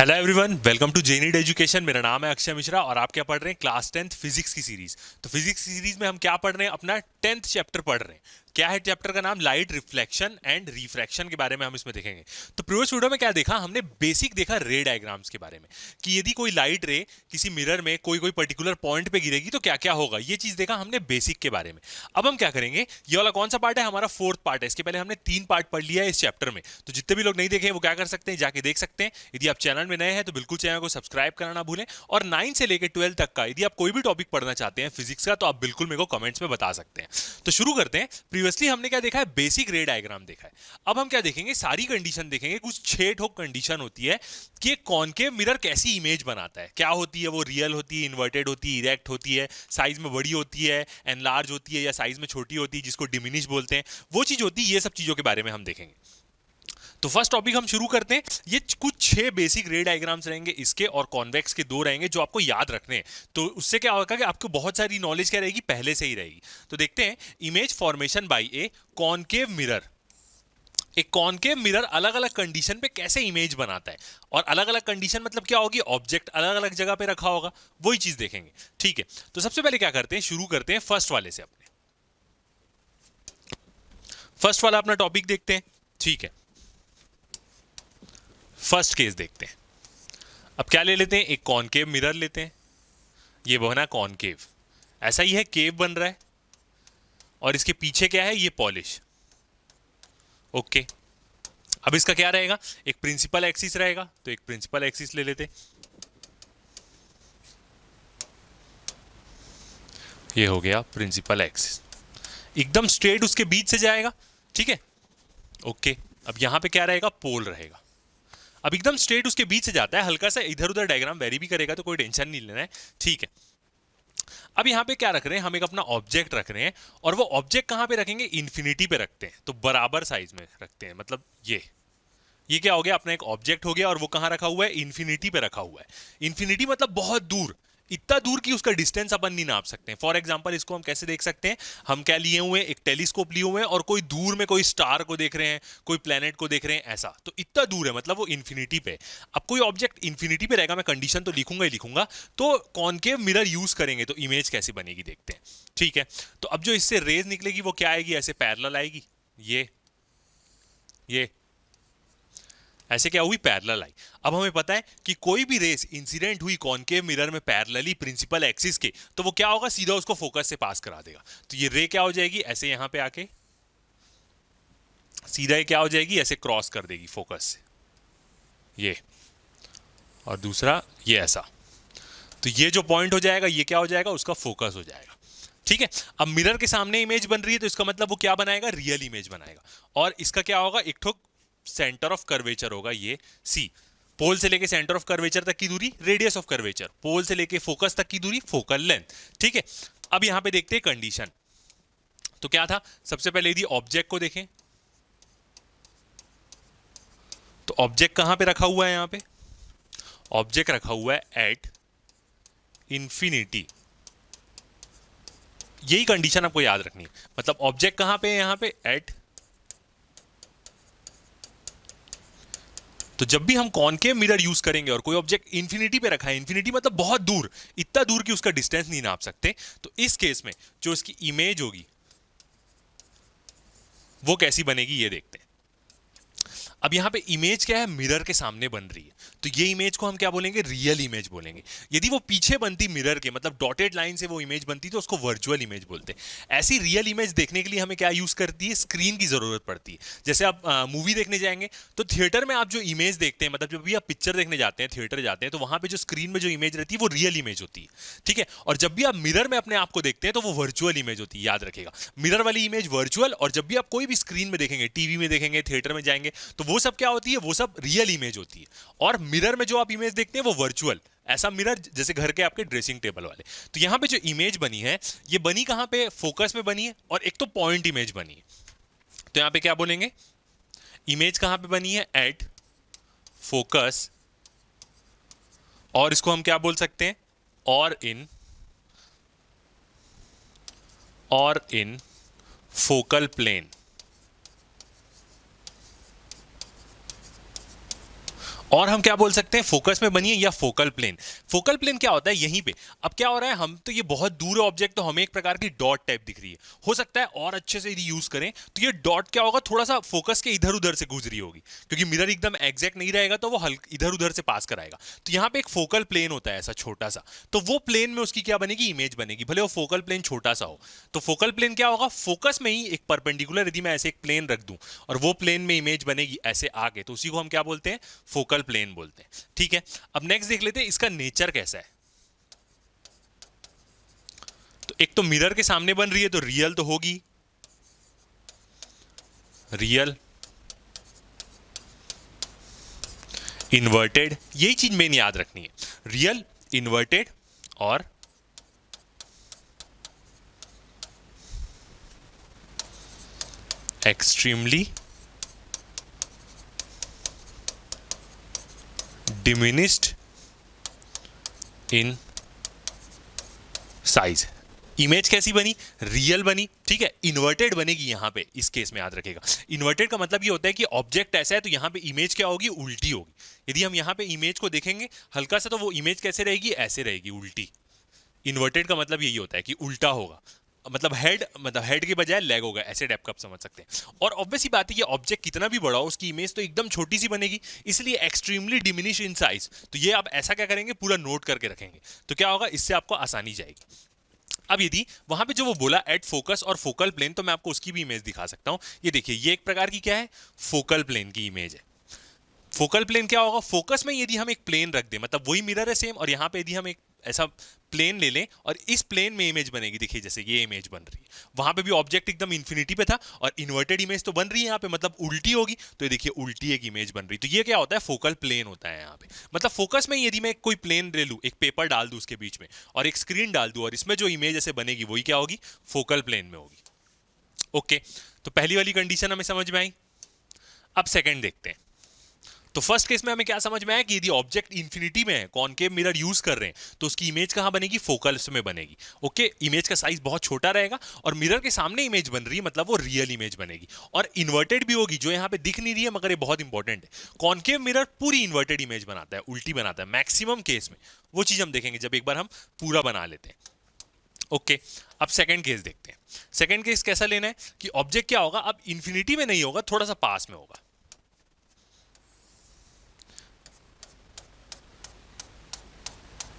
Hello everyone, welcome to जेनीड education. मेरा नाम है अक्षय मिश्रा और आप क्या पढ़ रहे हैं? क्लास 10th फिजिक्स की सीरीज। तो फिजिक्स की सीरीज में हम क्या पढ़ रहे हैं? अपना 10th चैप्टर पढ़ रहे हैं। क्या है चैप्टर का नाम? लाइट रिफ्लेक्शन एंड रिफ्रैक्शन के बारे में हम इसमें देखेंगे। तो प्रीवियस वीडियो में क्या देखा हमने? बेसिक देखा रे डायग्राम्स के बारे में, कि यदि कोई लाइट रे किसी मिरर में कोई कोई पर्टिकुलर पॉइंट पे गिरेगी तो क्या क्या होगा, ये चीज देखा हमने बेसिक के बारे में। अब हम क्या करेंगे? ये वाला कौन सा पार्ट है? हमारा 4th पार्ट है। इसके पहले हमने 3 पार्ट पढ़ लिया है इस चैप्टर में। तो जितने भी लोग नहीं देखे वो क्या कर सकते हैं? जाके देख सकते हैं। यदि आप चैनल में नए हैं तो बिल्कुल चैनल को सब्सक्राइब करना ना भूलें। और 9 से लेकर 12 तक का यदि आप कोई भी टॉपिक पढ़ना चाहते हैं फिजिक्स का तो आप बिल्कुल मेरे को कमेंट्स में बता सकते हैं। तो शुरू करते हैं। प्रीवियसली हमने क्या देखा है? बेसिक रे डायग्राम देखा है। अब हम क्या देखेंगे? सारी कंडीशन देखेंगे। कुछ 6 ठोक कंडीशन होती है कि एक कॉनकेव मिरर कैसी इमेज बनाता है। क्या होती है वो? रियल होती है, इन्वर्टेड होती है, इरेक्ट होती है, साइज में बड़ी होती है, एनलार्ज होती है, या साइज में छोटी होती है जिसको डिमिनिश बोलते हैं, वो चीज होती है। ये सब चीजों के बारे में हम देखेंगे। तो फर्स्ट टॉपिक हम शुरू करते हैं। ये कुछ 6 बेसिक रे डायग्राम्स रहेंगे इसके, और कॉन्वेक्स के 2 रहेंगे जो आपको याद रखने हैं। तो उससे क्या होगा कि आपको बहुत सारी नॉलेज क्या रहेगी? पहले से ही रहेगी। तो देखते हैं। Image formation by A concave mirror. एक कॉनकेव मिरर अलग अलग कंडीशन पे कैसे इमेज बनाता है, और अलग अलग कंडीशन मतलब क्या होगी? ऑब्जेक्ट अलग अलग जगह पे रखा होगा, वही चीज देखेंगे। ठीक है, तो सबसे पहले क्या करते हैं? शुरू करते हैं फर्स्ट वाले से। अपने फर्स्ट वाला अपना टॉपिक देखते हैं। ठीक है, फर्स्ट केस देखते हैं। अब क्या ले लेते हैं? एक कॉनकेव मिरर लेते हैं। ये बना कॉनकेव, ऐसा ही है, केव बन रहा है। और इसके पीछे क्या है? ये पॉलिश। ओके। अब इसका क्या रहेगा? एक प्रिंसिपल एक्सिस रहेगा, तो एक प्रिंसिपल एक्सिस ले लेते। ये हो गया प्रिंसिपल एक्सिस, एकदम स्ट्रेट उसके बीच से जाएगा। ठीक है, ओके। अब यहां पे क्या रहेगा? पोल रहेगा। अब एकदम स्ट्रेट उसके बीच से जाता है, हल्का सा इधर उधर डायग्राम वेरी भी करेगा तो कोई टेंशन नहीं लेना है। ठीक है, अब यहां पे क्या रख रहे हैं? हम एक अपना ऑब्जेक्ट रख रहे हैं, और वो ऑब्जेक्ट कहां पे रखेंगे? इन्फिनिटी पे रखते हैं, तो बराबर साइज में रखते हैं। मतलब ये क्या हो गया? अपना एक ऑब्जेक्ट हो गया, और वो कहां रखा हुआ है? इन्फिनिटी पे रखा हुआ है। इन्फिनिटी मतलब बहुत दूर, इतना दूर कि उसका डिस्टेंस अपन नहीं नाप सकते हैं। फॉर एग्जांपल इसको हम कैसे देख सकते हैं? हम क्या लिए हुए हैं? एक टेलीस्कोप लिए हुए हैं, और कोई दूर में कोई स्टार को देख रहे हैं, कोई प्लेनेट को देख रहे हैं, ऐसा। तो इतना दूर है, मतलब वो इन्फिनिटी पे। अब कोई ऑब्जेक्ट इन्फिनिटी पे रहेगा, मैं कंडीशन तो लिखूंगा ही लिखूंगा। तो कॉनकेव मिरर यूज करेंगे तो इमेज कैसी बनेगी देखते हैं। ठीक है, तो अब जो इससे रेज निकलेगी वो क्या आएगी? ऐसे पैरेलल आएगी। ये ऐसे क्या हुई? पैरेलल आई। अब हमें पता है कि कोई भी रेस इंसिडेंट हुई कॉनकेव मिरर में पैरेलली प्रिंसिपल एक्सिस के, तो वो क्या होगा? सीधा उसको फोकस से पास करा देगा। तो ये रे क्या हो जाएगी? ऐसे यहां पे आके सीधा ही क्या हो जाएगी? ऐसे क्रॉस कर देगी फोकस से। ये, और दूसरा ये ऐसा। तो ये जो पॉइंट हो जाएगा ये क्या हो जाएगा? उसका फोकस हो जाएगा। ठीक है, अब मिरर के सामने इमेज बन रही है तो इसका मतलब वो क्या बनाएगा? रियल इमेज बनाएगा। और इसका क्या होगा? एक ठोक सेंटर ऑफ कर्वेचर होगा, ये सी। पोल से लेके सेंटर ऑफ कर्वेचर तक की दूरी रेडियस ऑफ कर्वेचर, पोल से लेके फोकस तक की दूरी फोकल लेंथ। ठीक है, अब यहां पे देखते हैं कंडीशन। तो क्या था? सबसे पहले यदि ऑब्जेक्ट को देखें तो ऑब्जेक्ट कहां पे रखा हुआ है? यहां पे ऑब्जेक्ट रखा हुआ है एट इंफिनिटी। यही कंडीशन आपको याद रखनी है। मतलब ऑब्जेक्ट कहां पे है? यहां पे एट। तो जब भी हम कॉनकेव मिरर यूज करेंगे और कोई ऑब्जेक्ट इंफिनिटी पे रखा है, इंफिनिटी मतलब बहुत दूर, इतना दूर कि उसका डिस्टेंस नहीं नाप सकते, तो इस केस में जो इसकी इमेज होगी वो कैसी बनेगी ये देखते हैं। अब यहां पे इमेज क्या है? मिरर के सामने बन रही है, तो ये इमेज को हम क्या बोलेंगे? रियल इमेज बोलेंगे। यदि वो पीछे बनती मिरर के, मतलब डॉटेड लाइन से वो इमेज बनती, तो उसको वर्चुअल इमेज बोलते हैं। ऐसी रियल इमेज देखने के लिए हमें क्या यूज करती है? स्क्रीन की जरूरत पड़ती है। जैसे आप मूवी देखने जाएंगे तो थिएटर में आप जो इमेज देखते हैं, मतलब जब भी आप पिक्चर देखने जाते हैं, थिएटर जाते हैं, तो वहां पे जो स्क्रीन में जो इमेज रहती है वो रियल इमेज होती है। ठीक है, और जब भी आप मिरर में अपने आप को देखते हैं तो वो वर्चुअल इमेज होती है। याद रखेगा, मिरर वाली इमेज वर्चुअल, और जब भी आप कोई भी स्क्रीन में देखेंगे, टीवी में देखेंगे, थिएटर में जाएंगे, तो वो सब क्या होती है? वो सब रियल इमेज होती है। और मिरर में जो आप इमेज देखते हैं वो वर्चुअल। ऐसा मिरर जैसे घर के आपके ड्रेसिंग टेबल वाले। तो यहां पे जो इमेज बनी है ये बनी कहां पे? फोकस में बनी है, और एक तो पॉइंट इमेज बनी है। तो यहां पे क्या बोलेंगे? इमेज कहां पे बनी है? एट फोकस, और इसको हम क्या बोल सकते हैं? और इन फोकल प्लेन। और हम क्या बोल सकते हैं, फोकस में बनी है या फोकल प्लेन। फोकल प्लेन क्या होता है, यहीं पे अब क्या हो रहा है, हम तो ये बहुत दूर है ऑब्जेक्ट, तो हमें एक प्रकार की डॉट टाइप दिख रही है। हो सकता है और अच्छे से यदि यूज करें तो ये डॉट क्या होगा, थोड़ा सा फोकस के इधर उधर से गुजरी होगी, क्योंकि मिरर एकदम एग्जैक्ट नहीं रहेगा तो वो हल्का इधर उधर से पास कराएगा। तो यहाँ पे एक फोकल प्लेन होता है ऐसा छोटा सा, तो वो प्लेन में उसकी क्या बनेगी, इमेज बनेगी, भले वो फोकल प्लेन छोटा सा हो। तो फोकल प्लेन क्या होगा, फोकस में ही एक परपेंडिकुलर यदि मैं ऐसे एक प्लेन रख दूं और वो प्लेन में इमेज बनेगी ऐसे आगे, तो उसी को हम क्या बोलते हैं, फोकल प्लेन बोलते हैं। ठीक है, अब नेक्स्ट देख लेते हैं इसका नेचर कैसा है। तो एक तो मिरर के सामने बन रही है तो रियल तो होगी, रियल, इन्वर्टेड, यही चीज मेन याद रखनी है, रियल, इन्वर्टेड और extremely diminished in size. Image कैसी बनी, रियल बनी, ठीक है, इन्वर्टेड बनेगी यहां पे, इस केस में याद रखेगा। इन्वर्टेड का मतलब ये होता है कि ऑब्जेक्ट ऐसा है तो यहां पे इमेज क्या होगी, उल्टी होगी। यदि हम यहां पे इमेज को देखेंगे हल्का सा, तो वो इमेज कैसे रहेगी, ऐसे रहेगी, उल्टी। इन्वर्टेड का मतलब यही होता है कि उल्टा होगा, मतलब हेड के बजाय लेग होगा, ऐसे टाइप का आप समझ सकते हैं। और ऑब्वियस ही बात है, ये ऑब्जेक्ट कितना भी बड़ा हो उसकी इमेज तो एकदम छोटी सी बनेगी, इसलिए एक्सट्रीमली डिमिनिश इन साइज। तो ये आप ऐसा क्या करेंगे, पूरा नोट करके रखेंगे, तो क्या होगा, इससे आपको आसानी जाएगी। अब यदि वहां पे जो वो बोला एट फोकस और फोकल प्लेन, तो मैं आपको उसकी भी इमेज दिखा सकता हूं। ये देखिए, ये एक प्रकार की क्या है, फोकल प्लेन की इमेज है। फोकल प्लेन क्या होगा, फोकस में यदि हम एक प्लेन रख दें, मतलब वही मिरर है सेम, और यहां पे यदि हम एक ऐसा प्लेन ले लें और इस प्लेन में इमेज बनेगी, देखिए जैसे ये इमेज बन रही है, वहां पे भी ऑब्जेक्ट एकदम इन्फिनिटी पे था और इन्वर्टेड इमेज तो बन रही है यहाँ पे, मतलब उल्टी होगी, तो ये देखिए उल्टी एक इमेज बन रही। तो ये क्या होता है, फोकल प्लेन होता है यहाँ पे। मतलब फोकस में यदि मैं कोई प्लेन ले लूं, एक पेपर डाल दूं उसके बीच में और एक स्क्रीन डाल दूं, और इसमें जो इमेज ऐसे बनेगी वही क्या होगी, फोकल प्लेन में होगी। ओके, तो पहली वाली कंडीशन हमें समझ में आई। अब सेकेंड देखते हैं। तो फर्स्ट केस में हमें क्या समझ में आया कि यदि ऑब्जेक्ट इंफिनिटी में है, कॉनकेव मिरर यूज कर रहे हैं, तो उसकी इमेज कहां बनेगी, फोकस में बनेगी। ओके, इमेज का साइज बहुत छोटा रहेगा और मिरर के सामने इमेज बन रही है, मतलब वो रियल इमेज बनेगी, और इन्वर्टेड भी होगी, जो यहां पे दिख नहीं रही है मगर ये बहुत इंपॉर्टेंट है। कॉनकेव मिरर पूरी इन्वर्टेड इमेज बनाता है, उल्टी बनाता है मैक्सिमम केस में, वो चीज हम देखेंगे जब एक बार हम पूरा बना लेते हैं। ओके, अब सेकंड केस देखते हैं। सेकंड केस कैसा लेना है कि ऑब्जेक्ट क्या होगा, अब इंफिनिटी में नहीं होगा, थोड़ा सा पास में होगा।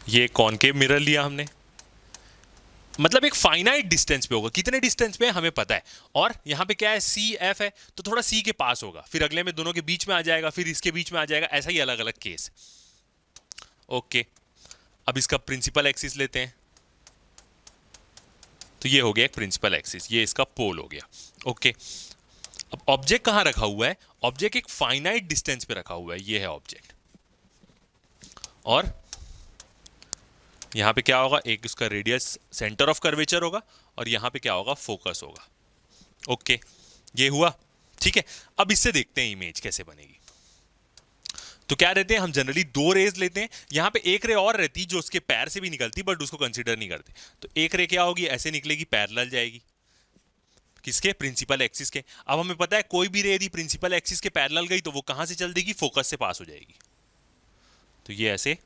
ये कॉनकेव मिरर लिया हमने, मतलब एक फाइनाइट डिस्टेंस पे होगा, कितने डिस्टेंस पे हमें पता है, और यहां पे क्या है, सी एफ है, तो थोड़ा सी के पास होगा, फिर अगले में दोनों के बीच में आ जाएगा, फिर इसके बीच में आ जाएगा, ऐसा ही अलग अलग केस। ओके, अब इसका प्रिंसिपल एक्सिस लेते हैं, तो ये हो गया एक प्रिंसिपल एक्सिस, ये इसका पोल हो गया। ओके, अब ऑब्जेक्ट कहां रखा हुआ है, ऑब्जेक्ट एक फाइनाइट डिस्टेंस पे रखा हुआ है, ये है ऑब्जेक्ट, और यहां पे क्या होगा, एक उसका रेडियस सेंटर ऑफ कर्वेचर होगा, और यहां पे क्या होगा, फोकस होगा। ओके, ये हुआ, ठीक है। अब इससे देखते हैं इमेज कैसे बनेगी। तो क्या रहते हैं, हम जनरली दो रेज लेते हैं, यहां पे एक रे और रहती जो उसके पैर से भी निकलती, बट उसको कंसीडर नहीं करते। तो एक रे क्या होगी, ऐसे निकलेगी, पैरेलल जाएगी, किसके, प्रिंसिपल एक्सिस के। अब हमें पता है कोई भी रे यदि प्रिंसिपल एक्सिस के पैरेलल गई तो वो कहां से चल देगी, फोकस से पास हो जाएगी। तो ये ऐसे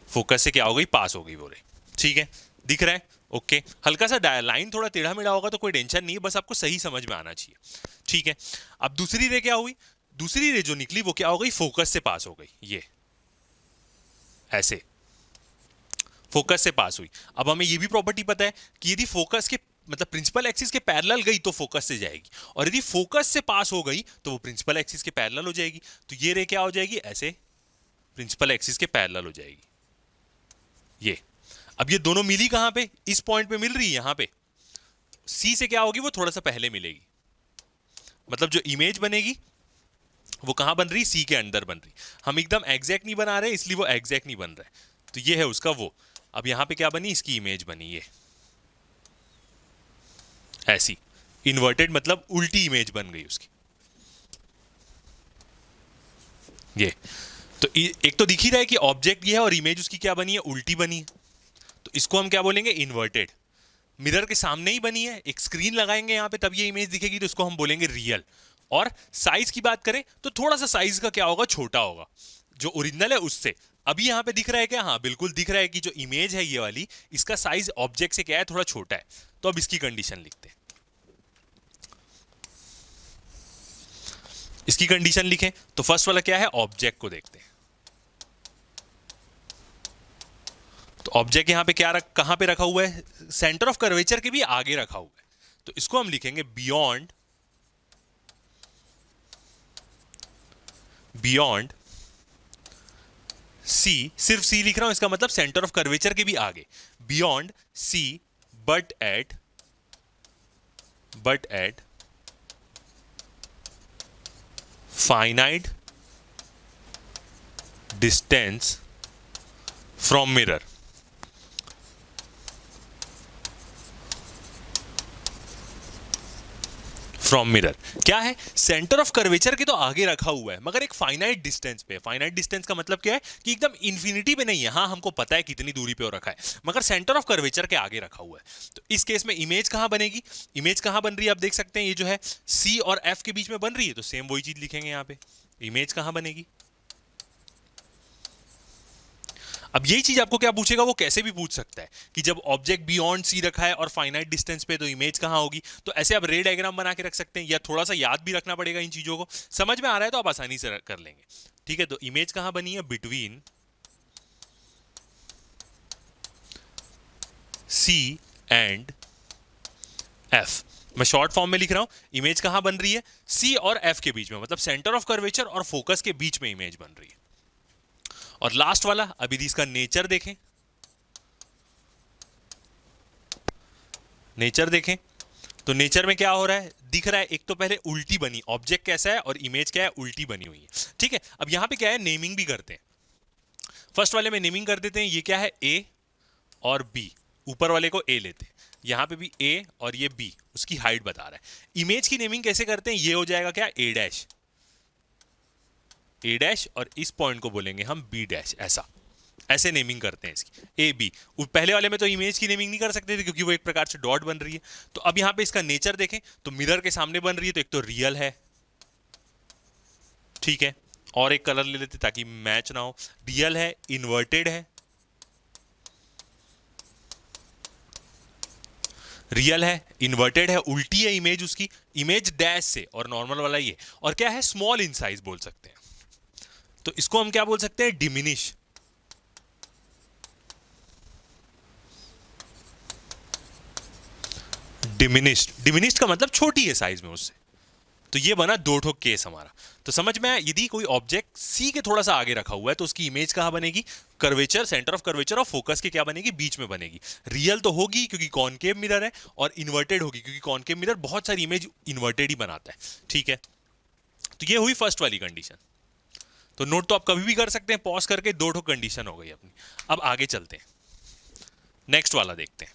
फोकस से क्या हो गई, पास हो गई वो रे, ठीक है, दिख रहा है। ओके, हल्का सा लाइन थोड़ा टेढ़ा मेढ़ा होगा तो कोई टेंशन नहीं है, बस आपको सही समझ में आना चाहिए, ठीक है। अब दूसरी रे क्या हुई, दूसरी रे जो निकली वो क्या हो गई, फोकस से पास हो गई, ये ऐसे फोकस से पास हुई। अब हमें ये भी प्रॉपर्टी पता है कि यदि फोकस के मतलब प्रिंसिपल एक्सिस के पैरेलल गई तो फोकस से जाएगी, और यदि फोकस से पास हो गई तो वो प्रिंसिपल एक्सिस के पैरेलल हो जाएगी। तो ये रे क्या हो जाएगी, ऐसे प्रिंसिपल एक्सिस के पैरेलल हो जाएगी, ये। अब ये दोनों मिली कहां पे, इस पॉइंट पे मिल रही है, यहां पे सी से क्या होगी, वो थोड़ा सा पहले मिलेगी, मतलब जो इमेज बनेगी वो कहां बन रही, सी के अंदर बन रही। हम एकदम एग्जैक्ट नहीं बना रहे, इसलिए वो एग्जैक्ट नहीं बन रहा है, तो ये है उसका वो। अब यहां पे क्या बनी, इसकी इमेज बनी, ये ऐसी इन्वर्टेड, मतलब उल्टी इमेज बन गई उसकी, ये। तो एक तो दिख ही रहा है कि ऑब्जेक्ट ये है और इमेज उसकी क्या बनी है, उल्टी बनी है, तो इसको हम क्या बोलेंगे, इन्वर्टेड। मिरर के सामने ही बनी है, एक स्क्रीन लगाएंगे यहाँ पे तब ये इमेज दिखेगी, तो इसको हम बोलेंगे रियल। और साइज की बात करें तो थोड़ा सा साइज का क्या होगा, छोटा होगा जो ओरिजिनल है उससे। अभी यहां पे दिख रहा है क्या, हाँ बिल्कुल दिख रहा है कि जो इमेज है ये वाली, इसका साइज ऑब्जेक्ट से क्या है, थोड़ा छोटा है। तो अब इसकी कंडीशन लिखते हैं। इसकी कंडीशन लिखें तो फर्स्ट वाला क्या है, ऑब्जेक्ट को देखते हैं। तो ऑब्जेक्ट यहां पे कहां पे रखा हुआ है, सेंटर ऑफ कर्वेचर के भी आगे रखा हुआ है। तो इसको हम लिखेंगे बियॉन्ड, बियॉन्ड सी, सिर्फ सी लिख रहा हूं, इसका मतलब सेंटर ऑफ कर्वेचर के भी आगे, beyond C but at finite distance from mirror. From mirror क्या है, सेंटर ऑफ कर्वेचर के तो आगे रखा हुआ है मगर एक फाइनाइट डिस्टेंस पे। फाइनाइट डिस्टेंस का मतलब क्या है कि एकदम इन्फिनिटी पे नहीं है, हाँ हमको पता है कितनी दूरी पे वो रखा है, मगर सेंटर ऑफ कर्वेचर के आगे रखा हुआ है। तो इस केस में इमेज कहां बनेगी, इमेज कहां बन रही है, आप देख सकते हैं ये जो है सी और एफ के बीच में बन रही है, तो सेम वही चीज लिखेंगे यहां पे, इमेज कहां बनेगी। अब यही चीज आपको क्या पूछेगा, वो कैसे भी पूछ सकता है कि जब ऑब्जेक्ट बियॉन्ड सी रखा है और फाइनाइट डिस्टेंस पे, तो इमेज कहां होगी। तो ऐसे आप रे डायग्राम बना के रख सकते हैं, या थोड़ा सा याद भी रखना पड़ेगा इन चीजों को, समझ में आ रहा है तो आप आसानी से कर लेंगे। ठीक है, तो इमेज कहां बनी है, बिटवीन सी एंड एफ। मैं शॉर्ट फॉर्म में लिख रहा हूं, इमेज कहां बन रही है, सी और एफ के बीच में, मतलब सेंटर ऑफ कर्वेचर और फोकस के बीच में इमेज बन रही है। और लास्ट वाला, अभी इसका नेचर देखें, नेचर देखें तो नेचर में क्या हो रहा है, दिख रहा है एक तो पहले उल्टी बनी, ऑब्जेक्ट कैसा है और इमेज क्या है, उल्टी बनी हुई है। ठीक है, अब यहां पे क्या है, नेमिंग भी करते हैं। फर्स्ट वाले में नेमिंग कर देते हैं, ये क्या है, ए और बी, ऊपर वाले को ए लेते हैं, यहां पे भी ए और ये बी, उसकी हाइट बता रहा है। इमेज की नेमिंग कैसे करते हैं, ये हो जाएगा क्या, ए डैश, ए डैश, और इस पॉइंट को बोलेंगे हम बी डैश, ऐसे नेमिंग करते हैं इसकी, ए बी। पहले वाले में तो इमेज की नेमिंग नहीं कर सकते थे क्योंकि वो एक प्रकार से डॉट बन रही है। तो अब यहां पे इसका नेचर देखें तो मिरर के सामने बन रही है, तो एक तो रियल है, ठीक है, और एक कलर ले लेते ताकि मैच ना हो, रियल है, इन्वर्टेड है, रियल है, इन्वर्टेड है, उल्टी है इमेज उसकी, इमेज डैश से, और नॉर्मल वाला ये, और क्या है, स्मॉल इन साइज बोल सकते हैं। तो इसको हम क्या बोल सकते हैं, डिमिनिश, डिमिनिश्ड। डिमिनिश्ड का मतलब छोटी है साइज में उससे। तो ये बना दो ठोक केस हमारा। तो समझ में आया, यदि कोई ऑब्जेक्ट सी के थोड़ा सा आगे रखा हुआ है तो उसकी इमेज कहां बनेगी, कर्वेचर, सेंटर ऑफ कर्वेचर और फोकस के क्या बनेगी, बीच में बनेगी। रियल तो होगी क्योंकि कॉनकेव मिरर है, और इन्वर्टेड होगी क्योंकि कॉनकेव मिरर बहुत सारी इमेज इन्वर्टेड ही बनाता है। ठीक है, तो ये हुई फर्स्ट वाली कंडीशन। तो नोट तो आप कभी भी कर सकते हैं पॉज करके, दो ठोक कंडीशन हो गई अपनी। अब आगे चलते हैं, नेक्स्ट वाला देखते हैं।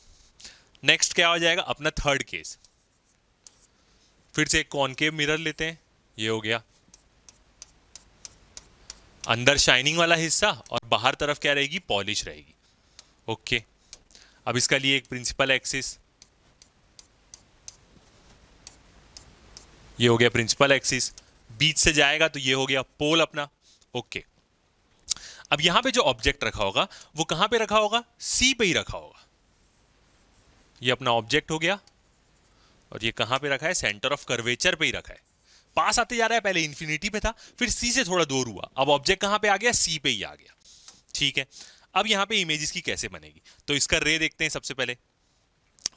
नेक्स्ट क्या हो जाएगा, अपना थर्ड केस। फिर से एक कॉनकेव मिरर लेते हैं, ये हो गया, अंदर शाइनिंग वाला हिस्सा और बाहर तरफ क्या रहेगी, पॉलिश रहेगी। ओके, अब इसका लिए एक प्रिंसिपल एक्सिस, ये हो गया प्रिंसिपल एक्सिस, बीच से जाएगा तो ये हो गया पोल अपना। ओके, अब यहां पे जो ऑब्जेक्ट रखा होगा वो कहां पे रखा होगा, सी पे ही रखा होगा। ये अपना ऑब्जेक्ट हो गया, और ये कहां पे रखा है, सेंटर ऑफ कर्वेचर पे ही रखा है, पास आते जा रहा है, पहले इंफिनिटी पे था, फिर सी से थोड़ा दूर हुआ, अब ऑब्जेक्ट कहां पे आ गया, सी पे ही आ गया। ठीक है, अब यहां पे इमेजेस की कैसे बनेगी, तो इसका रे देखते हैं। सबसे पहले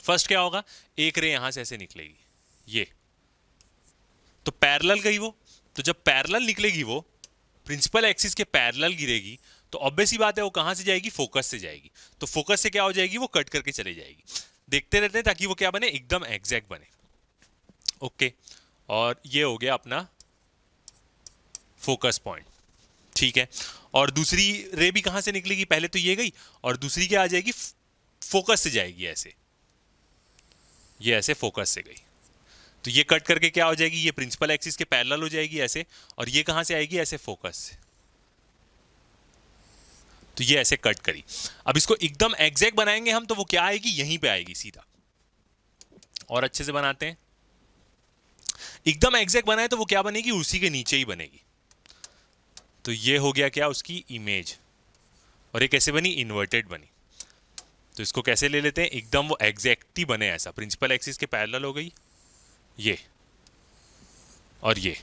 फर्स्ट क्या होगा, एक रे यहां से ऐसे निकलेगी, ये तो पैरेलल गई वो, तो जब पैरेलल निकलेगी वो प्रिंसिपल एक्सिस के पैरेलल गिरेगी, तो ऑब्वियस ही बात है वो कहां से जाएगी, फोकस से जाएगी। तो फोकस से क्या हो जाएगी, वो कट करके चले जाएगी। देखते रहते हैं ताकि वो क्या बने, एकदम एग्जैक्ट बने। ओके, और ये हो गया अपना फोकस पॉइंट। ठीक है, और दूसरी रे भी कहां से निकलेगी, पहले तो ये गई, और दूसरी क्या आ जाएगी, फोकस से जाएगी, ऐसे, ये ऐसे फोकस से गई, तो ये कट करके क्या हो जाएगी, ये प्रिंसिपल एक्सिस के पैरेलल हो जाएगी ऐसे, और ये कहां से आएगी, ऐसे फोकस से, तो ये ऐसे कट करी। अब इसको एकदम एग्जैक्ट बनाएंगे हम, तो वो क्या आएगी, यहीं पे आएगी सीधा। और अच्छे से बनाते हैं, एकदम एग्जैक्ट बनाए तो वो क्या बनेगी, उसी के नीचे ही बनेगी। तो ये हो गया क्या, उसकी इमेज। और ये कैसे बनी, इन्वर्टेड बनी। तो इसको कैसे ले लेते हैं, एकदम वो एग्जैक्ट ही बने ऐसा, प्रिंसिपल एक्सिस के पैरेलल हो गई ये और ये।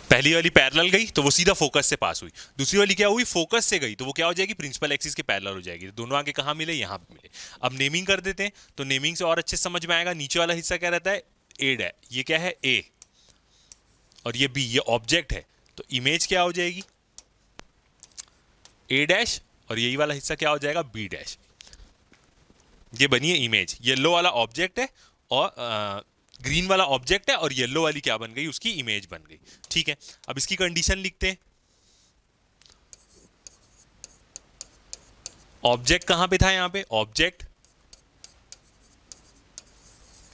पहली वाली पैरेलल गई तो वो सीधा फोकस से पास हुई, दूसरी वाली क्या हुई, फोकस से गई तो वो क्या हो जाएगी, प्रिंसिपल एक्सिस के पैरेलल हो जाएगी। दोनों आगे कहाँ मिले, यहाँ पे मिले। अब नेमिंग कर देते हैं, तो नेमिंग से और अच्छे समझ में आएगा। नीचे वाला हिस्सा क्या रहता है, ए डैश, ये क्या है ए, और ये बी, ये ऑब्जेक्ट है। तो इमेज क्या हो जाएगी, ए डैश, और यही वाला हिस्सा क्या हो जाएगा, बी डैश। ये बनी है इमेज। येलो वाला ऑब्जेक्ट है और ग्रीन वाला ऑब्जेक्ट है, और येलो वाली क्या बन गई, उसकी इमेज बन गई। ठीक है, अब इसकी कंडीशन लिखते हैं। ऑब्जेक्ट कहां पे था, यहां पे ऑब्जेक्ट,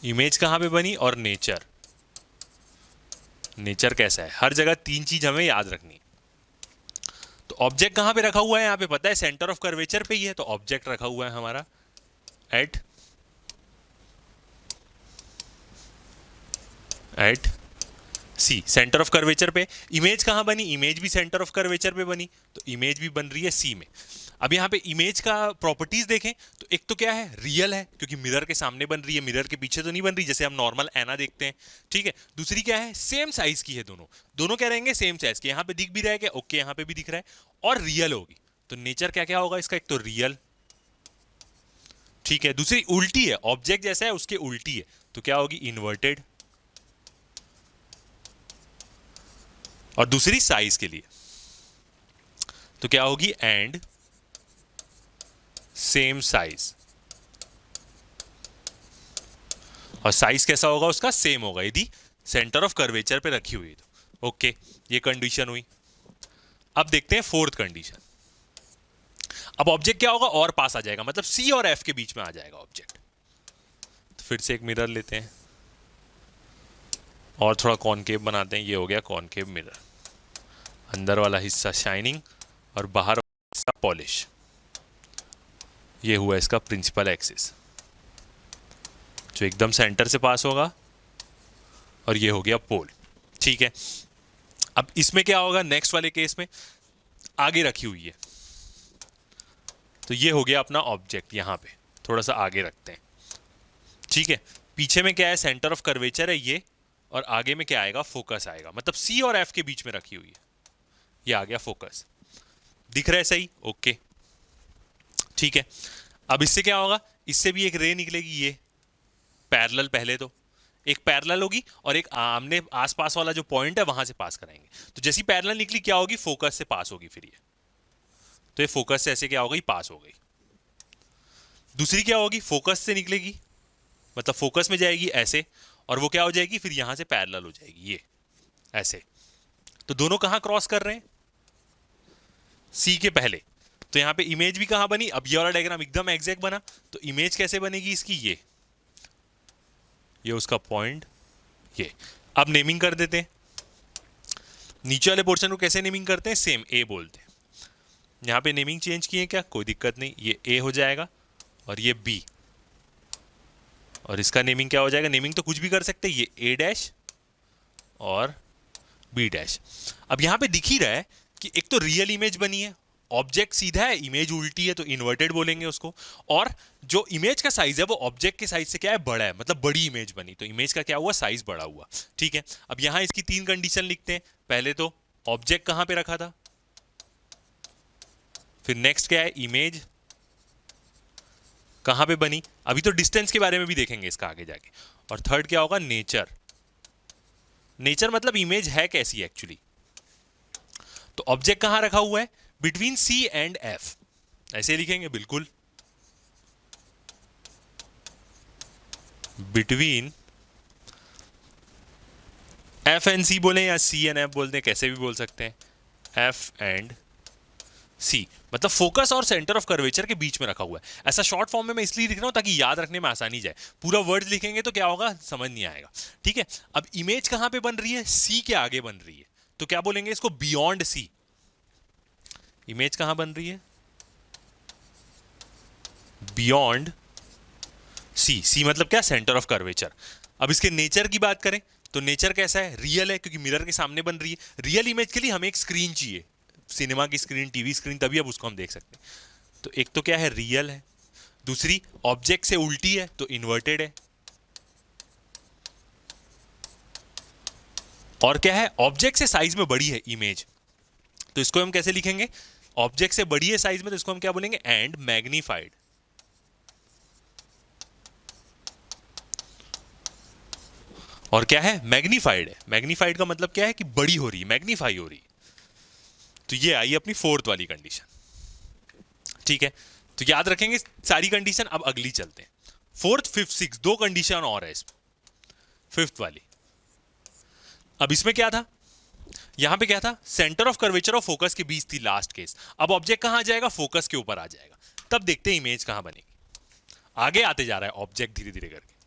इमेज कहां पे बनी, और नेचर। नेचर कैसा है, हर जगह तीन चीज हमें याद रखनी। तो ऑब्जेक्ट कहां पे रखा हुआ है, यहां पे पता है सेंटर ऑफ कर्वेचर पे ही है, तो ऑब्जेक्ट रखा हुआ है हमारा at C, centre of curvature पे। इमेज कहां बनी, इमेज भी सेंटर ऑफ कर्वेचर पे बनी, तो इमेज भी बन रही है सी में। अब यहाँ पे इमेज का प्रॉपर्टीज देखें तो एक तो क्या है, रियल है, क्योंकि मिरर के सामने बन रही है, मिरर के पीछे तो नहीं बन रही जैसे हम नॉर्मल ऐना देखते हैं। ठीक है, दूसरी क्या है, सेम साइज की है दोनों, दोनों क्या रहेंगे, सेम साइज के। यहाँ पे दिख भी रहा है क्या, ओके, यहाँ पे भी दिख रहा है, और रियल होगी। तो नेचर क्या क्या होगा इसका, एक तो रियल, ठीक है, दूसरी उल्टी है, ऑब्जेक्ट जैसा है उसके उल्टी है, तो क्या होगी, इन्वर्टेड, और दूसरी साइज के लिए तो क्या होगी, एंड सेम साइज। और साइज कैसा होगा उसका, सेम होगा, यदि सेंटर ऑफ कर्वेचर पे रखी हुई तो। ओके, ये कंडीशन हुई। अब देखते हैं फोर्थ कंडीशन। अब ऑब्जेक्ट क्या होगा, और पास आ जाएगा, मतलब सी और एफ के बीच में आ जाएगा ऑब्जेक्ट। तो फिर से एक मिरर लेते हैं और थोड़ा कॉनकेव बनाते हैं। ये हो गया कॉनकेव मिरर, अंदर वाला हिस्सा शाइनिंग और बाहर वाला हिस्सा पॉलिश। ये हुआ इसका प्रिंसिपल एक्सिस जो एकदम सेंटर से पास होगा, और ये हो गया पोल। ठीक है, अब इसमें क्या होगा, नेक्स्ट वाले केस में आगे रखी हुई है, तो ये हो गया अपना ऑब्जेक्ट, यहां पे थोड़ा सा आगे रखते हैं। ठीक है, पीछे में क्या है, सेंटर ऑफ कर्वेचर है ये, और आगे में क्या आएगा, फोकस आएगा, मतलब सी और एफ के बीच में रखी हुई है, ये आ गया फोकस। दिख रहा है सही, ओके। ठीक है, अब इससे क्या होगा, इससे भी एक रे निकलेगी, ये पैरेलल, पहले तो एक पैरेलल होगी और एक आमने आसपास वाला जो पॉइंट है वहां से पास कराएंगे। तो जैसी पैरेलल निकली क्या होगी, फोकस से पास होगी फिर ये, तो ये फोकस से ऐसे क्या हो गई, पास हो गई। दूसरी क्या होगी, फोकस से निकलेगी, मतलब फोकस में जाएगी ऐसे, और वो क्या हो जाएगी, फिर यहां से पैरेलल हो जाएगी ये ऐसे। तो दोनों कहां क्रॉस कर रहे हैं, सी के पहले। तो यहां पे इमेज भी कहां बनी, अब ये वाला डायग्राम एकदम एग्जैक्ट बना, तो इमेज कैसे बनेगी इसकी, ये उसका पॉइंट, ये। अब नेमिंग कर देते हैं, नीचे वाले पोर्शन को कैसे नेमिंग करते हैं, सेम ए बोलते हैं। यहां पे नेमिंग चेंज किए क्या, कोई दिक्कत नहीं, ये ए हो जाएगा और ये बी, और इसका नेमिंग क्या हो जाएगा, नेमिंग तो कुछ भी कर सकते हैं, ये ए डैश और बी डैश। अब यहां पे दिख ही रहा है कि एक तो रियल इमेज बनी है, ऑब्जेक्ट सीधा है, इमेज उल्टी है, तो इन्वर्टेड बोलेंगे उसको, और जो इमेज का साइज है वो ऑब्जेक्ट के साइज से क्या है, बड़ा है, मतलब बड़ी इमेज बनी, तो इमेज का क्या हुआ, साइज बड़ा हुआ। ठीक है, अब यहां इसकी तीन कंडीशन लिखते हैं। पहले तो ऑब्जेक्ट कहां पे रखा था, फिर नेक्स्ट क्या है, इमेज कहां पे बनी, अभी तो डिस्टेंस के बारे में भी देखेंगे इसका आगे जाके, और थर्ड क्या होगा, नेचर। नेचर मतलब इमेज है कैसी एक्चुअली। तो ऑब्जेक्ट कहां रखा हुआ है, बिटवीन सी एंड एफ, ऐसे लिखेंगे बिल्कुल, बिटवीन एफ एंड सी बोले या सी एंड एफ बोलते हैं, कैसे भी बोल सकते हैं, एफ एंड सी, मतलब फोकस और सेंटर ऑफ कर्वेचर के बीच में रखा हुआ है। ऐसा शॉर्ट फॉर्म में मैं इसलिए लिख रहा हूं ताकि याद रखने में आसानी जाए, पूरा वर्ड लिखेंगे तो क्या होगा, समझ नहीं आएगा। ठीक है, अब इमेज कहां पे बन रही है, सी के आगे बन रही है, तो क्या बोलेंगे इसको, बियॉन्ड सी। इमेज कहां बन रही है, बियॉन्ड सी, सी मतलब क्या, सेंटर ऑफ कर्वेचर। अब इसके नेचर की बात करें तो नेचर कैसा है, रियल है, क्योंकि मिरर के सामने बन रही है। रियल इमेज के लिए हमें एक स्क्रीन चाहिए, सिनेमा की स्क्रीन, टीवी स्क्रीन, तभी अब उसको हम देख सकते हैं। तो एक तो क्या है, रियल है। दूसरी, ऑब्जेक्ट से उल्टी है तो इन्वर्टेड है। और क्या है, ऑब्जेक्ट से साइज में बड़ी है इमेज, तो इसको हम कैसे लिखेंगे, ऑब्जेक्ट से बड़ी है साइज में, तो इसको हम क्या बोलेंगे, एंड मैग्नीफाइड। और क्या है, मैग्नीफाइड है। मैग्नीफाइड का मतलब क्या है कि बड़ी हो रही है, मैग्नीफाई हो रही है। तो ये आई अपनी फोर्थ वाली कंडीशन। ठीक है, तो याद रखेंगे सारी कंडीशन। अब अगली चलते हैं, फोर्थ, फिफ्थ, सिक्स, दो कंडीशन और है इसमें। फिफ्थ वाली, अब इसमें क्या था, यहां पे क्या था, सेंटर ऑफ कर्वेचर और फोकस के बीच थी लास्ट केस। अब ऑब्जेक्ट कहां आ जाएगा, फोकस के ऊपर आ जाएगा। तब देखते हैं इमेज कहां बनेगी। आगे आते जा रहा है ऑब्जेक्ट धीरे धीरे करके।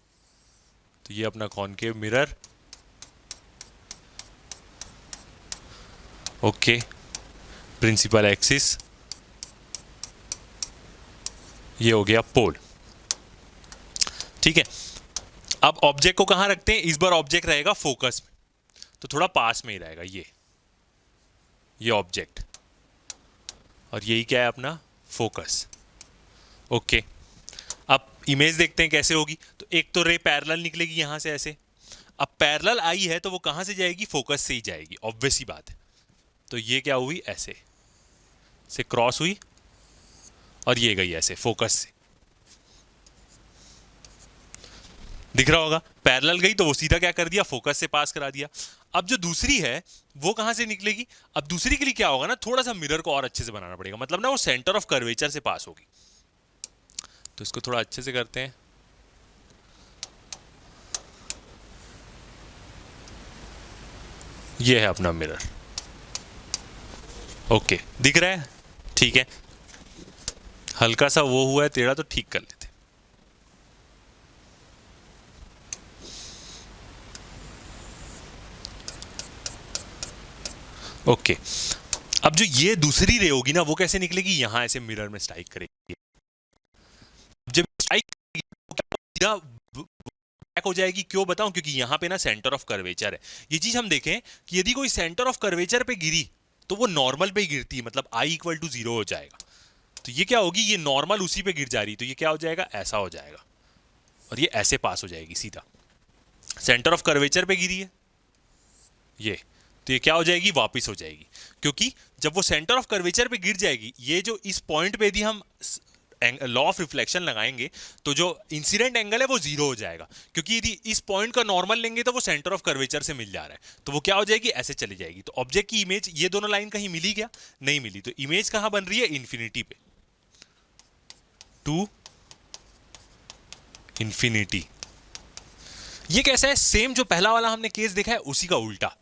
तो ये अपना concave mirror, okay, principal axis, ये हो गया पोल। ठीक है, अब ऑब्जेक्ट को कहां रखते हैं, इस बार ऑब्जेक्ट रहेगा फोकस में, तो थोड़ा पास में ही रहेगा ये ऑब्जेक्ट, और यही क्या है अपना फोकस। ओके, अब इमेज देखते हैं कैसे होगी। तो एक तो रे पैरेलल निकलेगी यहां से ऐसे। अब पैरेलल आई है तो वो कहां से जाएगी, फोकस से ही जाएगी, ऑब्वियस ही बात है। तो ये क्या हुई, ऐसे से क्रॉस हुई, और ये गई ऐसे फोकस से। दिख रहा होगा, पैरेलल गई तो वो सीधा क्या कर दिया, फोकस से पास करा दिया। अब जो दूसरी है वो कहां से निकलेगी, अब दूसरी के लिए क्या होगा ना, थोड़ा सा मिरर को और अच्छे से बनाना पड़ेगा, मतलब ना वो सेंटर ऑफ कर्वेचर से पास होगी। तो इसको थोड़ा अच्छे से करते हैं। ये है अपना मिरर, ओके, दिख रहा है, ठीक है। हल्का सा वो हुआ है टेढ़ा, तो ठीक कर लेते हैं। ओके, अब जो ये दूसरी रे होगी ना, वो कैसे निकलेगी, यहां ऐसे मिरर में स्ट्राइक करेगी। जब स्ट्राइक सीधा बैक हो जाएगी, क्यों बताऊं, क्योंकि यहां पे ना सेंटर ऑफ कर्वेचर है। ये चीज हम देखें कि यदि कोई सेंटर ऑफ कर्वेचर पे गिरी तो वो नॉर्मल पे गिरती है, मतलब आई इक्वल टू 0 हो जाएगा। तो ये क्या होगी, ये नॉर्मल उसी पे गिर जा रही, तो ये क्या हो जाएगा, ऐसा हो जाएगा, और ये ऐसे पास हो जाएगी सीधा। सेंटर ऑफ कर्वेचर पे गिरी है ये, तो ये क्या हो जाएगी, वापस हो जाएगी। क्योंकि जब वो सेंटर ऑफ कर्वेचर पे गिर जाएगी, ये जो इस पॉइंट पे यदि हम लॉ ऑफ रिफ्लेक्शन लगाएंगे तो जो इंसिडेंट एंगल है वो 0 हो जाएगा, क्योंकि यदि इस पॉइंट का नॉर्मल लेंगे तो वो सेंटर ऑफ कर्वेचर से मिल जा रहा है, तो वो क्या हो जाएगी, ऐसे चली जाएगी। तो ऑब्जेक्ट की इमेज, ये दोनों लाइन कहीं मिली क्या, नहीं मिली, तो इमेज कहां बन रही है, इन्फिनिटी पे, टू इन्फिनिटी। ये कैसा है, सेम जो पहला वाला हमने केस देखा है उसी का उल्टा।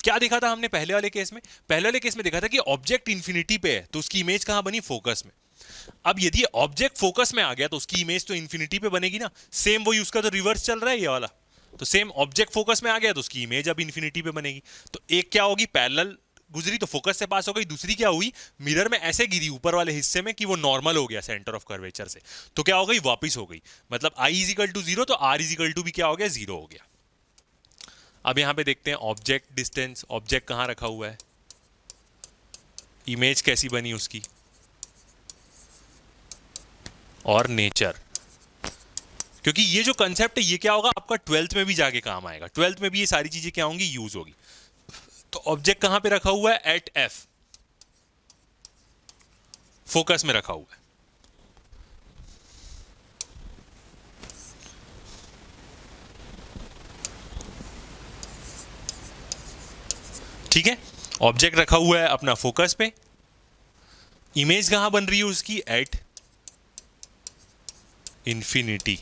क्या देखा था हमने पहले वाले केस में, पहले वाले केस में देखा था कि ऑब्जेक्ट इन्फिनिटी पे है तो उसकी इमेज कहां बनी, फोकस में। अब यदि ऑब्जेक्ट फोकस में आ गया तो उसकी इमेज तो इन्फिनिटी पे बनेगी ना, सेम वही उसका तो रिवर्स चल रहा है ये वाला। तो सेम ऑब्जेक्ट फोकस में आ गया तो उसकी इमेज अब इन्फिनिटी पे बनेगी। तो एक क्या होगी, पैरेलल गुजरी तो फोकस से पास हो गई, दूसरी क्या हुई, मिरर में ऐसे गिरी ऊपर वाले हिस्से में कि वो नॉर्मल हो गया सेंटर ऑफ कर्वेचर से, तो क्या हो गई, वापिस हो गई। मतलब आई इज इक्वल टू 0 तो आर इज इक्वल टू भी क्या हो गया, 0 हो गया। अब यहां पे देखते हैं ऑब्जेक्ट डिस्टेंस, ऑब्जेक्ट कहां रखा हुआ है, इमेज कैसी बनी उसकी, और नेचर। क्योंकि ये जो कंसेप्ट है ये क्या होगा, आपका 12th में भी जाके काम आएगा, 12th में भी ये सारी चीजें क्या होंगी, यूज होगी। तो ऑब्जेक्ट कहां पे रखा हुआ है, एट एफ, फोकस में रखा हुआ है। ठीक है, ऑब्जेक्ट रखा हुआ है अपना फोकस पे, इमेज कहां बन रही है उसकी, एट इंफिनिटी।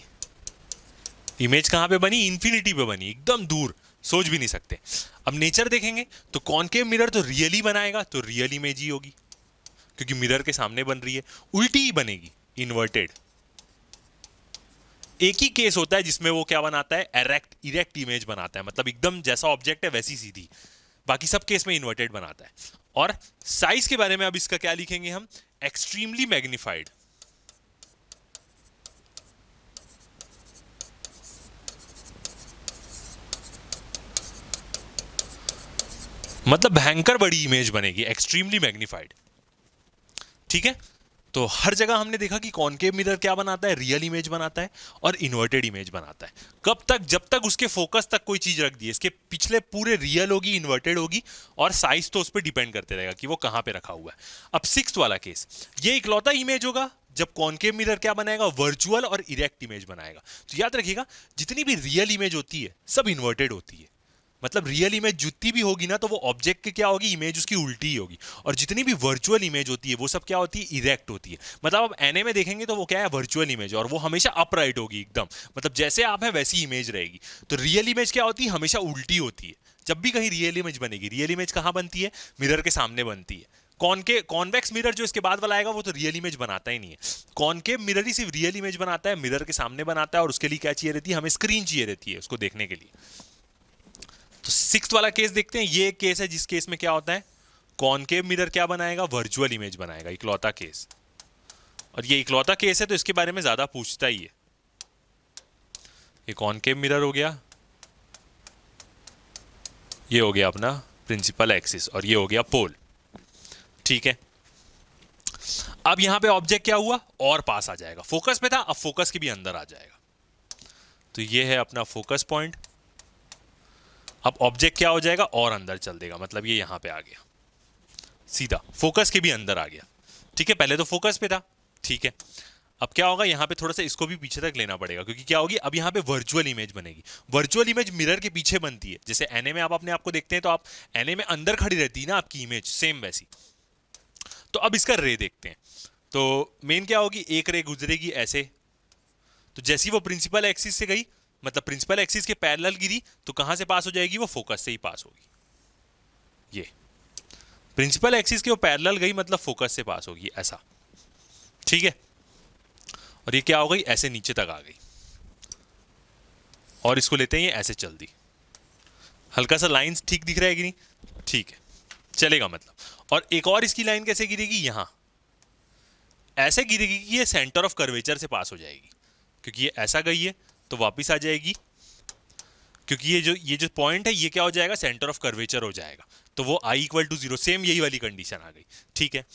इमेज कहां पे बनी, इंफिनिटी पे बनी, एकदम दूर, सोच भी नहीं सकते। अब नेचर देखेंगे तो कॉनकेव मिरर तो रियली बनाएगा, तो रियल इमेज ही होगी, क्योंकि मिरर के सामने बन रही है। उल्टी ही बनेगी, इन्वर्टेड। एक ही केस होता है जिसमें वो क्या बनाता है, इरेक्ट इमेज बनाता है, मतलब एकदम जैसा ऑब्जेक्ट है वैसी सीधी। बाकी सब केस में इन्वर्टेड बनाता है। और साइज के बारे में अब इसका क्या लिखेंगे हम, एक्सट्रीमली मैग्निफाइड। मतलब भयंकर बड़ी इमेज बनेगी, एक्सट्रीमली मैग्नीफाइड। ठीक है, तो हर जगह हमने देखा कि कॉनकेव मिरर क्या बनाता है, रियल इमेज बनाता है और इन्वर्टेड इमेज बनाता है। कब तक, जब तक उसके फोकस तक कोई चीज रख दी, इसके पिछले पूरे रियल होगी, इन्वर्टेड होगी, और साइज तो उस पर डिपेंड करते रहेगा कि वो कहां पे रखा हुआ है। अब सिक्स्थ वाला केस, ये इकलौता इमेज होगा जब कॉनकेव मिरर क्या बनाएगा, वर्चुअल और इरेक्ट इमेज बनाएगा। तो याद रखिएगा, जितनी भी रियल इमेज होती है सब इन्वर्टेड होती है। मतलब रियल इमेज जितनी भी होगी ना, तो वो ऑब्जेक्ट की क्या होगी, इमेज उसकी उल्टी ही होगी। और जितनी भी वर्चुअल इमेज होती है वो सब क्या होती है, इरेक्ट होती है। मतलब आप एनए में देखेंगे तो वो क्या है, वर्चुअल इमेज, और वो हमेशा अपराइट होगी एकदम, मतलब जैसे आप हैं वैसी इमेज रहेगी। तो रियल इमेज क्या होती है, हमेशा उल्टी होती है। जब भी कहीं रियल इमेज बनेगी, रियल इमेज कहां बनती है, मिरर के सामने बनती है। कॉन्वेक्स मिरर जो इसके बाद वाला आएगा वो तो रियल इमेज बनाता ही नहीं है। कॉनकेव मिरर ही सिर्फ रियल इमेज बनाता है, मिरर के सामने बनाता है, और उसके लिए क्या चाहिए रहती है, हमें स्क्रीन चाहिए रहती है उसको देखने के लिए। तो सिक्स्थ वाला केस देखते हैं, ये केस है जिस केस में क्या होता है, कॉनकेव मिरर क्या बनाएगा, वर्चुअल इमेज बनाएगा, इकलौता केस। और ये इकलौता केस है तो इसके बारे में ज्यादा पूछता ही है। ये कॉनकेव मिरर हो गया, ये हो गया अपना प्रिंसिपल एक्सिस, और ये हो गया पोल। ठीक है, अब यहां पे ऑब्जेक्ट क्या हुआ, और पास आ जाएगा, फोकस पे था, अब फोकस के भी अंदर आ जाएगा। तो ये है अपना फोकस पॉइंट। अब ऑब्जेक्ट क्या हो जाएगा, और अंदर चल देगा, मतलब ये यहां पे आ गया, सीधा फोकस के भी अंदर आ गया। ठीक है, पहले तो फोकस पे था। ठीक है, अब क्या होगा, यहां पे थोड़ा सा इसको भी पीछे तक लेना पड़ेगा, क्योंकि क्या होगी, अब यहां पे वर्चुअल इमेज बनेगी। वर्चुअल इमेज मिरर के पीछे बनती है, जैसे एनए में आप अपने आप को देखते हैं तो आप एनए में अंदर खड़ी रहती है ना आपकी इमेज, सेम वैसी। तो अब इसका रे देखते हैं। तो मेन क्या होगी, एक रे गुजरेगी ऐसे, तो जैसी वो प्रिंसिपल एक्सिस से गई, मतलब प्रिंसिपल एक्सिस के पैरेलल गिरी, तो कहां से पास हो जाएगी, वो फोकस से ही पास होगी। ये प्रिंसिपल एक्सिस के वो पैरेलल गई, मतलब फोकस से पास होगी, ऐसा। ठीक है, और ये क्या हो गई, ऐसे नीचे तक आ गई, और इसको लेते हैं ये ऐसे चल दी। हल्का सा लाइंस ठीक दिख रहा है कि नहीं, ठीक है, चलेगा मतलब। और एक और इसकी लाइन कैसे गिरेगी, यहां ऐसे गिरेगी कि ये सेंटर ऑफ कर्वेचर से पास हो जाएगी, क्योंकि ये ऐसा गई है तो वापस आ जाएगी, क्योंकि ये जो पॉइंट है ये क्या हो जाएगा, सेंटर ऑफ कर्वेचर हो जाएगा। तो वो i इक्वल टू 0, सेम यही वाली कंडीशन आ गई। ठीक है,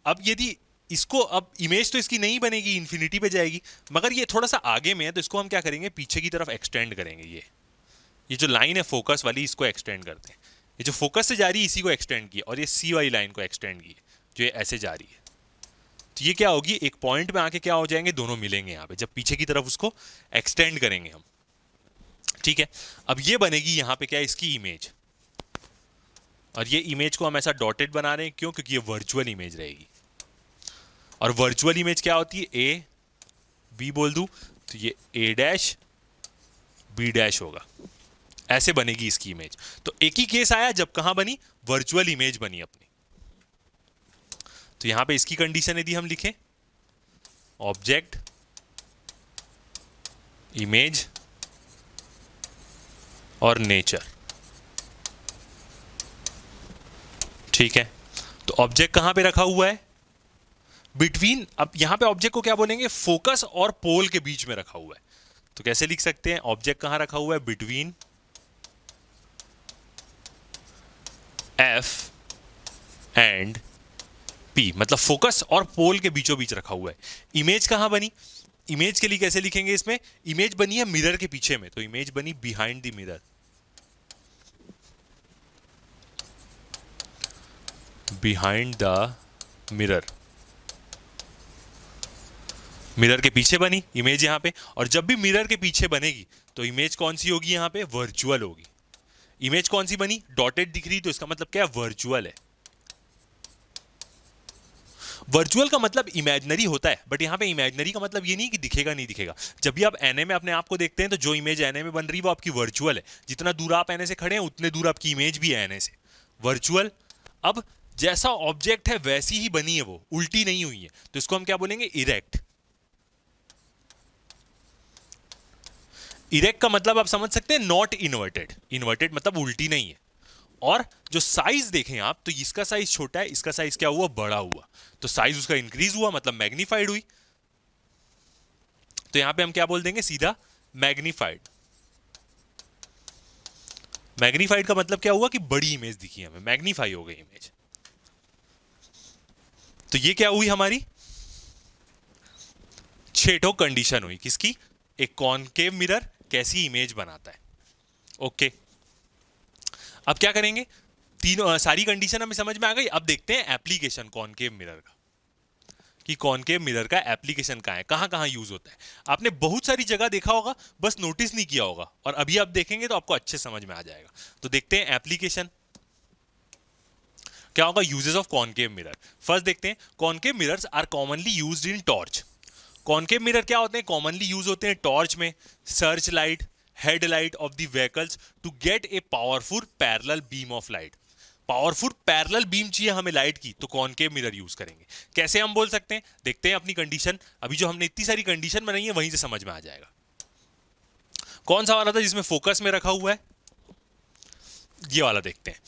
अब यदि इसको, अब इमेज तो इसकी नहीं बनेगी, इन्फिनिटी पे जाएगी, मगर ये थोड़ा सा आगे में है, तो इसको हम क्या करेंगे, पीछे की तरफ एक्सटेंड करेंगे। ये जो लाइन है फोकस वाली, इसको एक्सटेंड करते हैं। ये जो फोकस से जा रही है इसी को एक्सटेंड किया, और ये सी वाली लाइन को एक्सटेंड की, जो ये ऐसे जा रही है। तो ये क्या होगी, एक पॉइंट में आके क्या हो जाएंगे, दोनों मिलेंगे यहाँ पे, जब पीछे की तरफ उसको एक्सटेंड करेंगे हम। ठीक है, अब ये बनेगी यहाँ पे क्या, इसकी इमेज। और ये इमेज को हम ऐसा डॉटेड बना रहे हैं, क्यों, क्योंकि ये वर्चुअल इमेज रहेगी। और वर्चुअल इमेज क्या होती है, ए बी बोल दूं तो ये ए डैश बी डैश होगा, ऐसे बनेगी इसकी इमेज। तो एक ही केस आया जब कहां बनी, वर्चुअल इमेज बनी अपनी। तो यहां पे इसकी कंडीशन यदि हम लिखें, ऑब्जेक्ट इमेज और नेचर। ठीक है, तो ऑब्जेक्ट कहां पे रखा हुआ है, बिटवीन, अब यहां पे ऑब्जेक्ट को क्या बोलेंगे, फोकस और पोल के बीच में रखा हुआ है। तो कैसे लिख सकते हैं, ऑब्जेक्ट कहां रखा हुआ है, बिटवीन एफ एंड पी, मतलब फोकस और पोल के बीचों बीच रखा हुआ है। इमेज कहां बनी, इमेज के लिए कैसे लिखेंगे, इसमें इमेज बनी है मिरर के पीछे में, तो इमेज बनी behind the mirror, behind the mirror, mirror के पीछे बनी इमेज यहां पे। और जब भी मिरर के पीछे बनेगी तो इमेज कौन सी होगी, यहां पे वर्चुअल होगी। इमेज कौन सी बनी, डॉटेड दिख रही, तो इसका मतलब क्या है, वर्चुअल है। वर्चुअल का मतलब इमेजिनरी होता है, बट यहां पे इमेजिनरी का मतलब ये नहीं कि दिखेगा नहीं दिखेगा। जब भी आप एनए में अपने आप को देखते हैं तो जो इमेज एनए में बन रही है वो आपकी वर्चुअल है। जितना दूर आप एनए से खड़े हैं उतने दूर आपकी इमेज भी है एनए से, वर्चुअल। अब जैसा ऑब्जेक्ट है वैसी ही बनी है, वो उल्टी नहीं हुई है, तो इसको हम क्या बोलेंगे, इरेक्ट। इरेक्ट का मतलब आप समझ सकते हैं, नॉट इन्वर्टेड। इन्वर्टेड मतलब उल्टी नहीं है। और जो साइज देखें आप, तो इसका साइज छोटा है, इसका साइज क्या हुआ, बड़ा हुआ, तो साइज उसका इंक्रीज हुआ, मतलब मैग्नीफाइड हुई। तो यहां पे हम क्या बोल देंगे, सीधा मैग्नीफाइड। मैग्नीफाइड का मतलब क्या हुआ कि बड़ी इमेज दिखी हमें, मैग्नीफाई हो गई इमेज। तो ये क्या हुई हमारी, छेटो कंडीशन हुई किसकी, एक कॉनकेव मिरर कैसी इमेज बनाता है। ओके, अब क्या करेंगे, तीनों सारी कंडीशन हमें समझ में आ गई। अब देखते हैं एप्लीकेशन कॉनकेव मिरर का, कि कॉनकेव मिरर का एप्लीकेशन कहाँ है, कहाँ कहाँ यूज होता है। आपने बहुत सारी जगह देखा होगा, बस नोटिस नहीं किया होगा, और अभी आप देखेंगे तो आपको अच्छे समझ में आ जाएगा। तो देखते हैं एप्लीकेशन क्या होगा, uses of concave mirror. First देखते हैं, concave mirrors are commonly used in torch. Concave mirror क्या होते हैं, कॉमनली यूज होते हैं टॉर्च में, search light, headlight of the vehicles to get a powerful parallel beam of light. Powerful parallel beam चाहिए हमें लाइट की, तो कॉनकेव मिरर यूज करेंगे। कैसे हम बोल सकते हैं, देखते हैं अपनी कंडीशन। अभी जो हमने इतनी सारी कंडीशन बनाई है वहीं से समझ में आ जाएगा। कौन सा वाला था जिसमें फोकस में रखा हुआ है, ये वाला देखते हैं।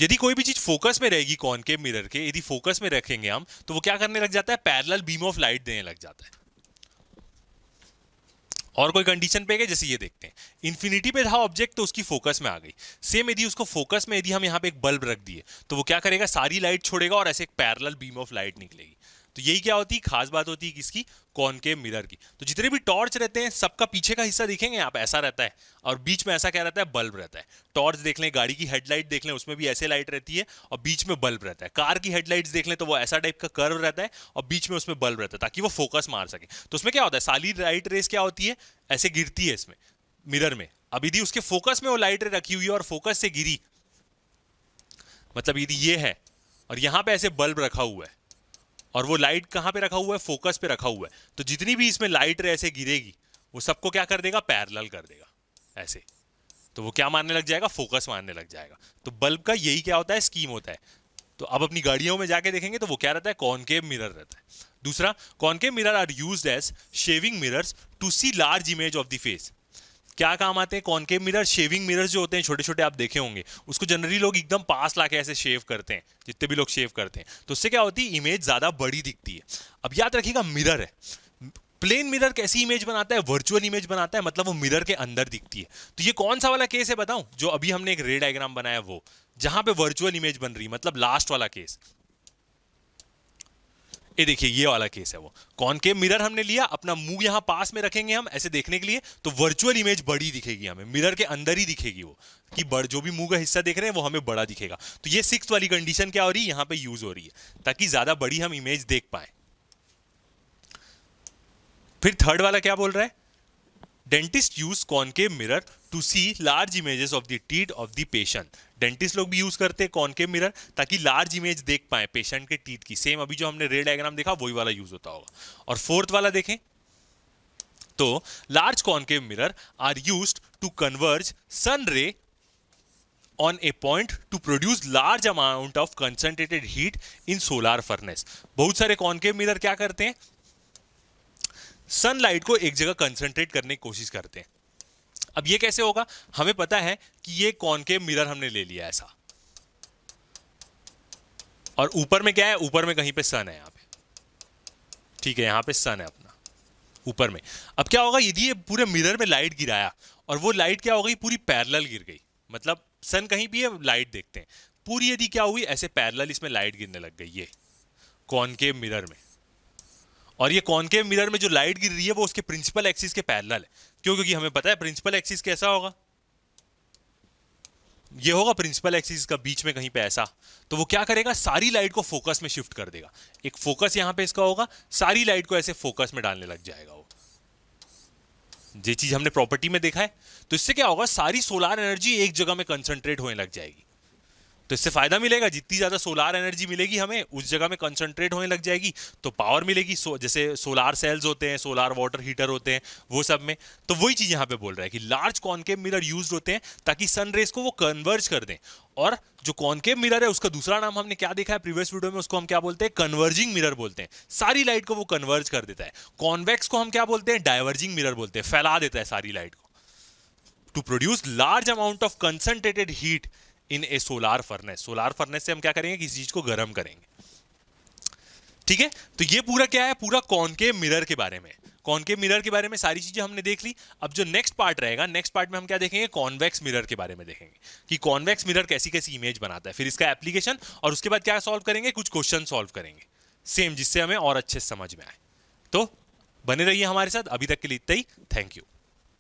यदि कोई भी चीज फोकस में रहेगी कॉनकेव मिरर के, यदि फोकस में रखेंगे हम, तो वो क्या करने लग जाता है, पैरेलल बीम ऑफ लाइट देने लग जाता है। और कोई कंडीशन पे गए, जैसे ये देखते हैं, इन्फिनिटी पे था ऑब्जेक्ट तो उसकी फोकस में आ गई। सेम यदि उसको फोकस में यदि हम यहाँ पे एक बल्ब रख दिए, तो वो क्या करेगा, सारी लाइट छोड़ेगा और ऐसे एक पैरेलल बीम ऑफ लाइट निकलेगी। तो यही क्या होती है, खास बात होती है किसकी, कॉनकेव मिरर की। तो जितने भी टॉर्च रहते हैं सबका पीछे का हिस्सा दिखेंगे आप, ऐसा रहता है, और बीच में ऐसा क्या रहता है, बल्ब रहता है। टॉर्च देख लें, गाड़ी की हेडलाइट देख लें, उसमें भी ऐसे लाइट रहती है और बीच में बल्ब रहता है। कार की हेडलाइट्स देख लें तो वो ऐसा टाइप का कर्व रहता है और बीच में उसमें बल्ब रहता है, ताकि वो फोकस मार सके। तो उसमें क्या होता है, सारी लाइट रेस क्या होती है, ऐसे गिरती है इसमें मिरर में। अब यदि उसके फोकस में वो लाइट रे रखी हुई है और फोकस से गिरी, मतलब यदि ये है और यहां पे ऐसे बल्ब रखा हुआ है और वो लाइट कहां पे रखा हुआ है, फोकस पे रखा हुआ है, तो जितनी भी इसमें लाइट रे ऐसे गिरेगी वो सबको क्या कर देगा, पैरेलल कर देगा ऐसे। तो वो क्या मारने लग जाएगा, फोकस मारने लग जाएगा। तो बल्ब का यही क्या होता है, स्कीम होता है। तो अब अपनी गाड़ियों में जाके देखेंगे तो वो क्या रहता है, कॉनकेव मिरर रहता है। दूसरा, concave mirror are used as shaving mirrors to see large image of the face. क्या काम आते हैं कॉनकेव मिरर, शेविंग मिरर जो होते हैं छोटे छोटे, आप देखे होंगे, उसको जनरली लोग एकदम पास लाके ऐसे शेव करते हैं, जितने भी लोग शेव करते हैं, तो उससे क्या होती है, इमेज ज्यादा बड़ी दिखती है। अब याद रखिएगा, मिरर है, प्लेन मिरर कैसी इमेज बनाता है, वर्चुअल इमेज बनाता है, मतलब वो मिरर के अंदर दिखती है। तो ये कौन सा वाला केस है बताऊं, जो अभी हमने एक रे डायग्राम बनाया वो, जहां पे वर्चुअल इमेज बन रही है, मतलब लास्ट वाला केस। ये देखिए, ये वाला केस है वो। कॉनकेव मिरर हमने लिया, अपना मुंह यहां पास में रखेंगे हम ऐसे देखने के लिए, तो वर्चुअल इमेज बड़ी दिखेगी हमें, मिरर के अंदर ही दिखेगी वो, कि बड़ जो भी मुंह का हिस्सा देख रहे हैं वो हमें बड़ा दिखेगा। तो ये 6th वाली कंडीशन क्या हो रही है, यहां पे यूज हो रही है, ताकि ज्यादा बड़ी हम इमेज देख पाए। फिर 3rd वाला क्या बोल रहा है, dentist use concave mirror to see large images of the teeth of the patient. Dentist लोग भी यूज करते हैं कॉनकेव मिरर, ताकि लार्ज इमेज देख पाए पेशेंट के टीथ की। सेम अभी जो हमने रे डायग्राम देखा वही वाला यूज होता होगा। और 4th वाला देखें तो, large concave mirror are used to converge sun ray on a point to produce large amount of concentrated heat in solar furnace। बहुत सारे कॉनकेव मिरर क्या करते हैं, सनलाइट को एक जगह कंसंट्रेट करने की कोशिश करते हैं। अब ये कैसे होगा, हमें पता है कि ये कॉनकेव मिरर हमने ले लिया ऐसा, और ऊपर में क्या है, ऊपर में कहीं पे सन है यहाँ पे, ठीक है, यहाँ पे सन है अपना ऊपर में। अब क्या होगा, यदि ये पूरे मिरर में लाइट गिराया और वो लाइट क्या हो गई, पूरी पैरेलल गिर गई, मतलब सन कहीं भी है, लाइट देखते हैं पूरी, यदि क्या हुई, ऐसे पैरेलल इसमें लाइट गिरने लग गई ये कॉनकेव मिरर में। और ये कॉनकेव मिरर में जो लाइट गिर रही है वो उसके प्रिंसिपल एक्सिस के पैरेलल है। क्यों, क्योंकि हमें पता है प्रिंसिपल एक्सिस कैसा होगा, ये होगा प्रिंसिपल एक्सिस का बीच में कहीं पे ऐसा। तो वो क्या करेगा, सारी लाइट को फोकस में शिफ्ट कर देगा। एक फोकस यहां पे इसका होगा, सारी लाइट को ऐसे फोकस में डालने लग जाएगा वो। ये चीज हमने प्रॉपर्टी में देखा है। तो इससे क्या होगा, सारी सोलार एनर्जी एक जगह में कंसंट्रेट होने लग जाएगी। तो इससे फायदा मिलेगा, जितनी ज्यादा सोलार एनर्जी मिलेगी हमें उस जगह में कंसंट्रेट होने लग जाएगी, तो पावर मिलेगी। जैसे सोलार सेल्स होते हैं, सोलार वाटर हीटर होते हैं, वो सब में। तो वही चीज यहां पे बोल रहा है कि लार्ज कॉनकेव मिरर यूज्ड होते हैं ताकि सन रेस को वो कन्वर्ज कर दें। और जो कॉनकेव मिरर है उसका दूसरा नाम हमने क्या देखा है प्रीवियस वीडियो में, उसको हम क्या बोलते हैं, कन्वर्जिंग मिरर बोलते हैं। सारी लाइट को वो कन्वर्ज कर देता है। कॉन्वेक्स को हम क्या बोलते हैं, डाइवर्जिंग मिरर बोलते हैं, फैला देता है सारी लाइट को, to produce large amount of concentrated heat in a solar furnace. Solar furnace से हम क्या करेंगे, किसी चीज को गर्म करेंगे। ठीक है, तो ये पूरा क्या है, पूरा कॉनकेव मिरर के बारे में। कॉनकेव मिरर के बारे में सारी चीजें हमने देख ली। अब जो नेक्स्ट पार्ट रहेगा, नेक्स्ट पार्ट में हम क्या देखेंगे, कॉन्वेक्स मिरर के बारे में देखेंगे कि कॉन्वेक्स मिरर कैसी कैसी इमेज बनाता है, फिर इसका एप्लीकेशन, और उसके बाद क्या सॉल्व करेंगे, कुछ क्वेश्चन सॉल्व करेंगे सेम, जिससे हमें और अच्छे से समझ में आए। तो बने रहिए हमारे साथ। अभी तक के लिए इतना ही। Thank you.